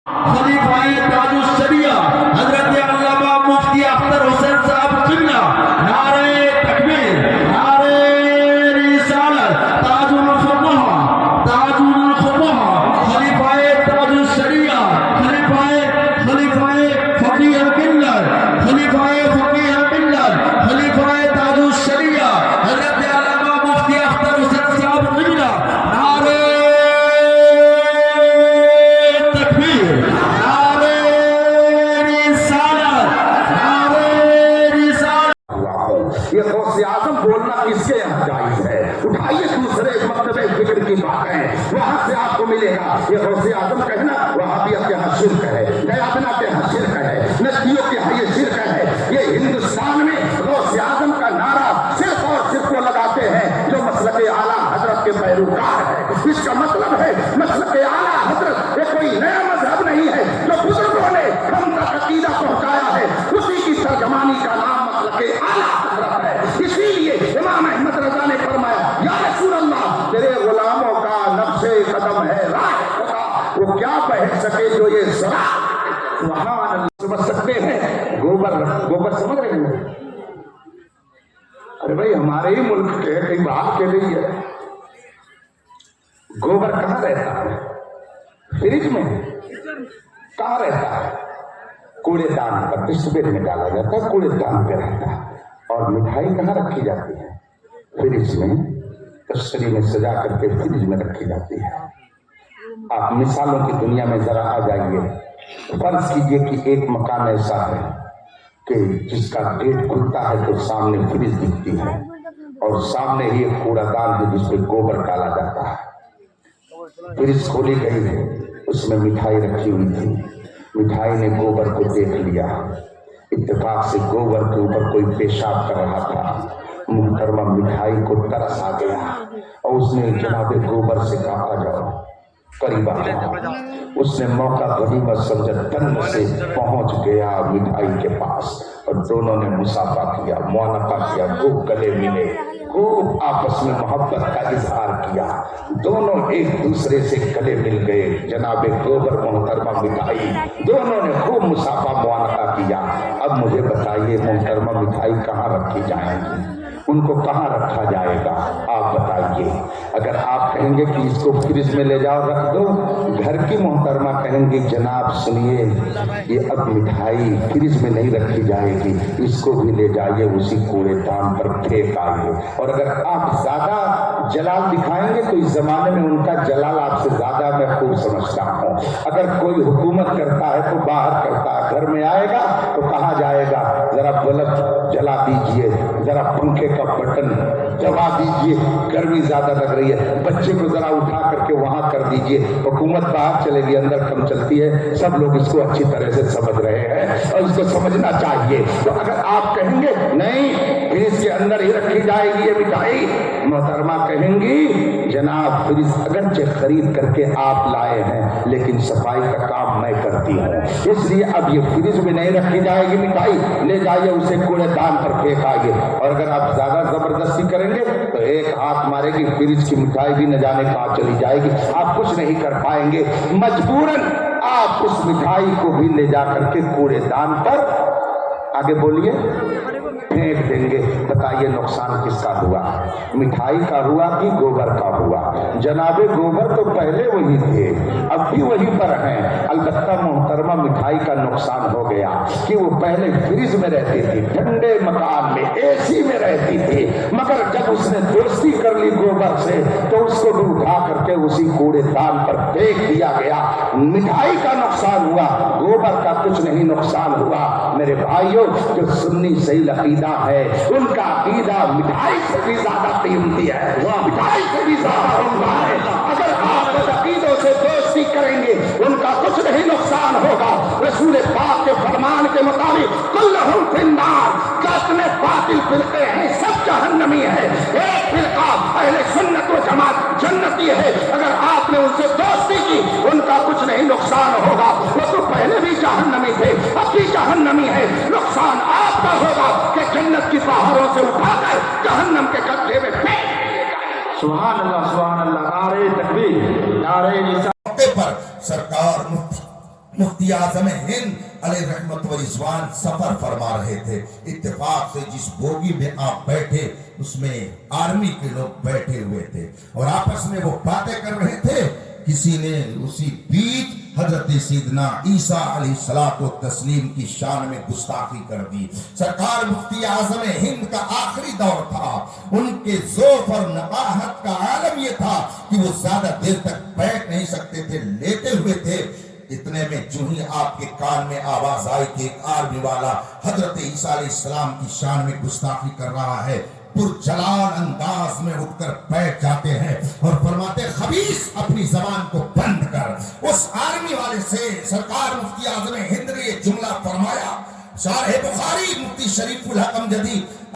خلیفہ تاج الشریعہ حضرت علامہ مفتی اختر حسین صاحب قبلہ، نعرہ تکبیر، نعرہ رسالت، تاج الفقہا، تاج الفقہا، خلیفہ تاج الشریعہ، خلیفہ فقیہ الملت، خلیفہ فقیہ الملت، خلیفہ تاج الشریعہ حضرت علامہ مفتی اختر حسین صاحب قبلہ، نعرہ تکبیر، نعرہ رسالت، نعرہ رسالت۔ یہ غوث اعظم بولنا کس کے یہاں جائز ہے؟ اٹھائیے دوسرے مکتب فکر کی باتیں، وہاں سے آپ کو ملے گا۔ یہ غوث اعظم کہنا وہابیت کے یہاں شرک ہے، نیابنا کے یہاں شرک ہے، نجدیوں کے یہاں یہ شرک ہے۔ یہ ہندوستان میں غوث اعظم کا نعرہ صرف اور صرف وہ لگاتے ہیں جو مسلک اعلیٰ حضرت کے پیروکار ہے۔ اس کا مطلب ہے مسلک اعلیٰ حضرت یہ کوئی نیا مذہب نہیں ہے جو بزرگوں نے ہم تک عقیدہ پہنچایا ہے، اسی کی ترجمانی کا نام مسلک اعلیٰ حضرت ہے۔ اسی لیے امام احمد رضا نے فرمایا یا رسول اللہ تیرے غلاموں کا نقش قدم ہے راہ خدا، وہ کیا پہن سکے جو یہ ذرا سبحان اللہ۔ سمجھ سکتے ہیں گوبر سمجھ رہے ہیں؟ ارے بھائی ہمارے ہی ملک کے کئی بات کے لیے گوبر کہاں رہتا ہے؟ فریج میں کہاں رہتا ہے؟ کوڑے دان پر، ڈسٹ بن میں ڈالا جاتا ہے، کوڑے دان پہ رہتا ہے۔ اور مٹھائی کہاں رکھی جاتی ہے؟ فریج میں، تشتری میں سجا کر کے فریج میں رکھی جاتی ہے۔ آپ مثالوں کی دنیا میں ذرا آ جائیے۔ فرض کیجئے کہ ایک مکان ایسا ہے کہ جس کا گیٹ کھلتا ہے تو سامنے فریج دکھتی ہے اور سامنے ہی ایک کوڑا دان ہے جس پہ گوبر ڈالا جاتا ہے۔ فریج کھولی گئی ہے، اس میں مٹھائی رکھی ہوئی تھی، مٹھائی نے گوبر کو دیکھ لیا، اتفاق سے گوبر کے اوپر کوئی پیشاب کر رہا تھا۔ محترمہ مٹھائی کو ترس آ گیا اور اس نے جناب گوبر سے کہا آ جاؤ، قریب آ جاؤ۔ اس نے موقع غنیمت سمجھا، تن سے پہنچ گیا مٹھائی کے پاس اور دونوں نے مصافحہ کیا، معانقہ کیا، خوب گلے ملے، خوب آپس میں محبت کا اظہار کیا، دونوں ایک دوسرے سے گلے مل گئے۔ جناب گوبر محترمہ مٹھائی دونوں نے خوب مصافحہ معانقہ کیا۔ اب مجھے بتائیے محترمہ مٹھائی کہاں رکھی جائے گی؟ ان کو کہاں رکھا جائے گا؟ آپ بتائیے۔ اگر آپ کہیں گے کہ اس کو فریج میں لے جاؤ رکھ دو، گھر کی محترمہ کہیں گی جناب سنیے یہ اب مٹھائی فریج میں نہیں رکھی جائے گی، اس کو بھی لے جائیے اسی کوڑے دان پر پھینک آئیے۔ اور اگر آپ زیادہ جلال دکھائیں گے تو اس زمانے میں ان کا جلال آپ سے زیادہ میں خوب سمجھتا ہوں۔ اگر کوئی حکومت کرتا ہے تو باہر کرتا ہے، گھر میں آئے گا تو کہا جائے گا ذرا بلب جلا دیجئے، ذرا پنکھے کا بٹن دبا دیجئے، گرمی زیادہ لگ رہی ہے، بچے کو ذرا اٹھا کر کے وہاں کر دیجئے۔ حکومت باہر چلے گی، اندر کم چلتی ہے۔ سب لوگ اس کو اچھی طرح سے سمجھ رہے ہیں اور اس کو سمجھنا چاہیے۔ تو اگر آپ کہیں گے نہیں فریج کے اندر ہی رکھی جائے گی یہ مٹھائی، محترمہ کہیں گی جناب فریج اگرچہ خرید کر کے آپ لائے ہیں لیکن صفائی کا کام میں کرتی ہوں، اس لیے اب یہ فریج میں نہیں رکھی جائے گی مٹھائی، لے جائیے اسے کوڑے دان پر پھینک آئیے۔ اور اگر آپ زیادہ زبردستی کریں گے تو ایک ہاتھ مارے گی، فریج کی مٹھائی بھی نہ جانے کہاں چلی جائے گی، آپ کچھ نہیں کر پائیں گے۔ مجبوراً آپ اس مٹھائی کو بھی لے جا کر کے کوڑے دان پر آگے بولیے پھینک دیں گے۔ بتائیے نقصان کس کا ہوا؟ مٹھائی کا ہوا کہ گوبر کا ہوا؟ جناب گوبر تو پہلے وہی تھے، اب بھی وہی پر ہیں۔ البتہ محترمہ مٹھائی کا نقصان ہو گیا کہ وہ پہلے فریج میں رہتی تھی، ٹھنڈے مکان میں اے سی میں رہتی تھی، مگر جب اس نے دوستی کر لی گوبر سے تو اس کو بھی اٹھا کر کے اسی کوڑے دان پر پھینک دیا گیا۔ مٹھائی کا نقصان ہوا، گوبر کا کچھ نہیں نقصان ہوا۔ میرے بھائیوں جو سنی صحیح عقیدہ ہے ان کا عقیدہ مٹھائی سے بھی زیادہ قیمتی ہے، مٹھائی سے بھی زیادہ عمدہ ہے۔ اگر آپ اس عقیدوں سے دوستی کریں گے ان کا کچھ نہیں نقصان ہوگا۔ رسول پاک کے فرمان کے مطابق کلہم فی النار، جتنے باطل فرقے ہیں سب جہنمی ہے، ایک فرقہ اہل سنت و جماعت جنتی ہے۔ اگر آپ نے ان سے دوستی کی ان کا کچھ نہیں نقصان ہوگا، وہ تو پہلے بھی جہنمی تھے اب بھی جہنمی ہے۔ نقصان آپ کا ہوگا کہ جنت کی پہاڑوں سے اٹھا کر جہنم کے قبضے میں پھینک دیے جائیں۔ سبحان اللہ، سبحان اللہ، نعرہ تکبیر، نعرہ رسالت۔ موقع پر سرکار مفتی اعظم ہند علیہ رحمت و رضوان سفر فرما رہے تھے. اتفاق سے جس بوگی میں آپ بیٹھے اس میں آرمی کے لوگ بیٹھے ہوئے تھے اور آپس میں وہ باتیں کر رہے تھے. کسی نے اسی بیچ حضرت سیدنا عیسیٰ علیہ الصلوۃ والتسلیم کی شان میں گستاخی کر دی. سرکار مفتی اعظم ہند کا آخری دور تھا. ان کے ذوق اور نقاہت کا عالم یہ تھا کہ وہ زیادہ دیر تک بیٹھ نہیں سکتے تھے, لیٹے ہوئے تھے. اتنے میں جو ہی آپ کے کان میں آواز آئی کہ ایک آرمی والا حضرت عیسیٰ علیہ السلام کی شان میں گستاخی کر رہا ہے, پرجلال انداز میں اٹھ کر بیٹھ جاتے ہیں اور فرماتے خبیث اپنی زبان کو بند کر. اس آرمی والے سے سرکار مفتی اعظم ہند نے یہ جملہ فرمایا. شارح بخاری مفتی شریف الحق امجدی